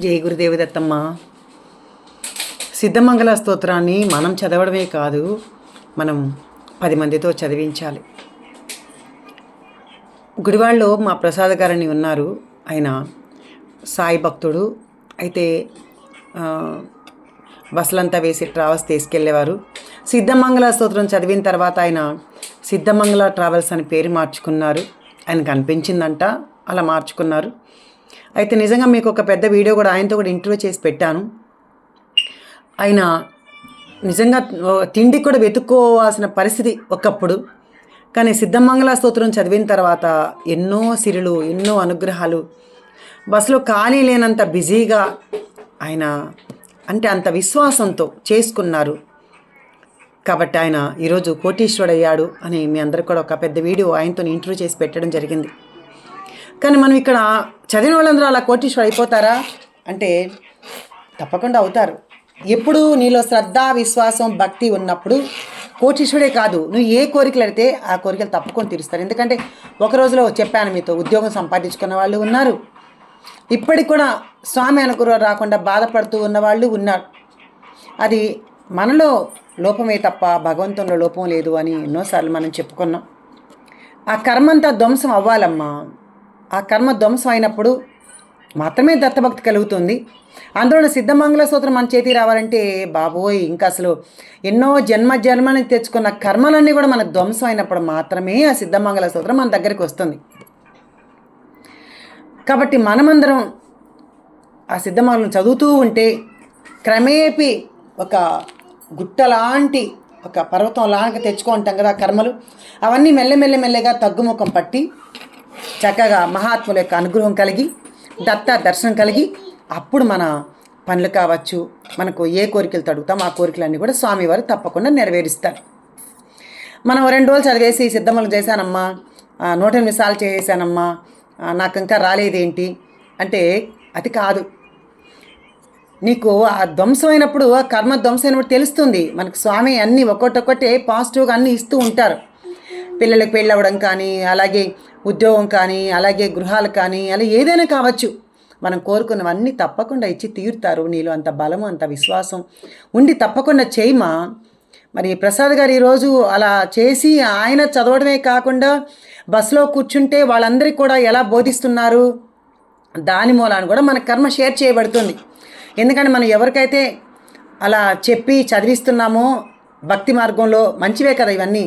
జై గురుదేవి దత్తమ్మ. సిద్ధమంగళ స్తోత్రాన్ని మనం చదవడమే కాదు, మనం 10 మందితో చదివించాలి. గుడివాడలో మా ప్రసాద్ గారని ఉన్నారు. ఆయన సాయి భక్తుడు. అయితే బస్సులంతా వేసి ట్రావెల్స్ తీసుకెళ్ళేవారు. సిద్ధమంగళ స్తోత్రం చదివిన తర్వాత ఆయన సిద్ధమంగళ ట్రావెల్స్ అని పేరు మార్చుకున్నారు. ఆయనకు అనిపించిందంట, అలా మార్చుకున్నారు. అయితే నిజంగా మీకు ఒక పెద్ద వీడియో కూడా ఆయనతో కూడా ఇంటర్వ్యూ చేసి పెట్టాను. ఆయన నిజంగా తిండి కూడా వెతుక్కోవాల్సిన పరిస్థితి ఒకప్పుడు. కానీ సిద్ధమంగళ స్తోత్రం చదివిన తర్వాత ఎన్నో సిరులు, ఎన్నో అనుగ్రహాలు, బస్సులో ఖాళీ లేనంత బిజీగా ఆయన అంటే అంత విశ్వాసంతో చేసుకున్నారు. కాబట్టి ఆయన ఈరోజు కోటీశ్వరుడు అయ్యాడు అని మీ అందరికి కూడా ఒక పెద్ద వీడియో ఆయనతో ఇంటర్వ్యూ చేసి పెట్టడం జరిగింది. కానీ మనం ఇక్కడ చదివిన వాళ్ళందరూ అలా కోటీశ్వరుడు అయిపోతారా అంటే తప్పకుండా అవుతారు. ఎప్పుడు నీలో శ్రద్ధ, విశ్వాసం, భక్తి ఉన్నప్పుడు కోటీశ్వరుడే కాదు, నువ్వు ఏ కోరికలు అడితే ఆ కోరికలు తప్పకుండా తీరుస్తారు. ఎందుకంటే ఒక రోజులో చెప్పాను మీతో, ఉద్యోగం సంపాదించుకున్న వాళ్ళు ఉన్నారు, ఇప్పటికి కూడా స్వామి అనుగ్రహం రాకుండా బాధపడుతూ ఉన్న వాళ్ళు ఉన్నారు. అది మనలో లోపమే తప్ప భగవంతునిలో లోపం లేదు అని ఎన్నోసార్లు మనం చెప్పుకున్నాం. ఆ కర్మంతా ధ్వంసం అవ్వాలమ్మా. ఆ కర్మ ధ్వంసం అయినప్పుడు మాత్రమే దత్తభక్తి కలుగుతుంది. అందులో సిద్ధమంగళ స్తోత్రం మన చేతికి రావాలంటే బాబోయ్, ఇంకా అసలు ఎన్నో జన్మని తెచ్చుకున్న కర్మలన్నీ కూడా మనకు ధ్వంసం అయినప్పుడు మాత్రమే ఆ సిద్ధమంగళ స్తోత్రం మన దగ్గరికి వస్తుంది. కాబట్టి మనమందరం ఆ సిద్ధమంగళం చదువుతూ ఉంటే క్రమేపీ ఒక గుట్టలాంటి, ఒక పర్వతం లాగా తెచ్చుకుంటాం కదా కర్మలు, అవన్నీ మెల్లమెల్లగా తగ్గుముఖం పట్టి చక్కగా మహాత్ముల యొక్క అనుగ్రహం కలిగి, దత్త దర్శనం కలిగి, అప్పుడు మన పనులు కావచ్చు, మనకు ఏ కోరికలు తడుగుతాం ఆ కోరికలన్నీ కూడా స్వామివారు తప్పకుండా నెరవేరుస్తారు. మనం 2 రోజులు చదివేసి సిద్ధములు చేశానమ్మా, 108 సార్లు చేసేసానమ్మా, నాకు ఇంకా రాలేదేంటి అంటే అది కాదు. నీకు ఆ ధ్వంసమైనప్పుడు, ఆ కర్మ ధ్వంసమైనప్పుడు తెలుస్తుంది. మనకు స్వామి అన్నీ ఒక్కొక్కటే పాజిటివ్గా అన్నీ ఇస్తూ ఉంటారు. పిల్లలకు పెళ్ళి అవ్వడం కానీ, అలాగే ఉద్యోగం కానీ, అలాగే గృహాలు కానీ, అలా ఏదైనా కావచ్చు, మనం కోరుకున్నవన్నీ తప్పకుండా ఇచ్చి తీరుతారు. నీలో అంత బలము, అంత విశ్వాసం ఉండి తప్పకుండా చేయమా. మరి ప్రసాద్ గారు ఈరోజు అలా చేసి ఆయన చదవడమే కాకుండా బస్సులో కూర్చుంటే వాళ్ళందరికీ కూడా ఎలా బోధిస్తున్నారు, దాని మూలాన్ని కూడా మన కర్మ షేర్ చేయబడుతుంది. ఎందుకంటే మనం ఎవరికైతే అలా చెప్పి చదివిస్తున్నామో భక్తి మార్గంలో మంచివే కదా ఇవన్నీ.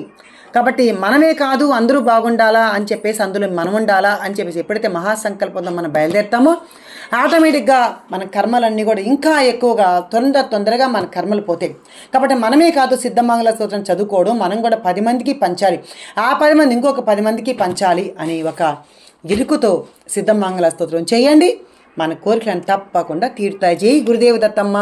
కాబట్టి మనమే కాదు అందరూ బాగుండాలా అని చెప్పేసి, అందులో మనం ఉండాలా అని చెప్పేసి ఎప్పుడైతే మహాసంకల్పంతో మనం బయలుదేరుతామో ఆటోమేటిక్గా మన కర్మలన్నీ కూడా ఇంకా ఎక్కువగా తొందరగా మన కర్మలు పోతాయి. కాబట్టి మనమే కాదు సిద్ధమంగళ స్తోత్రం చదువుకోవడం, మనం కూడా 10 మందికి పంచాలి, ఆ 10 మంది ఇంకొక 10 మందికి పంచాలి అని ఒక ఇరుకుతో సిద్ధమంగళ స్తోత్రం చేయండి. మన కోరికలను తప్పకుండా తీరుతాయి. జై గురుదేవి దత్తమ్మ.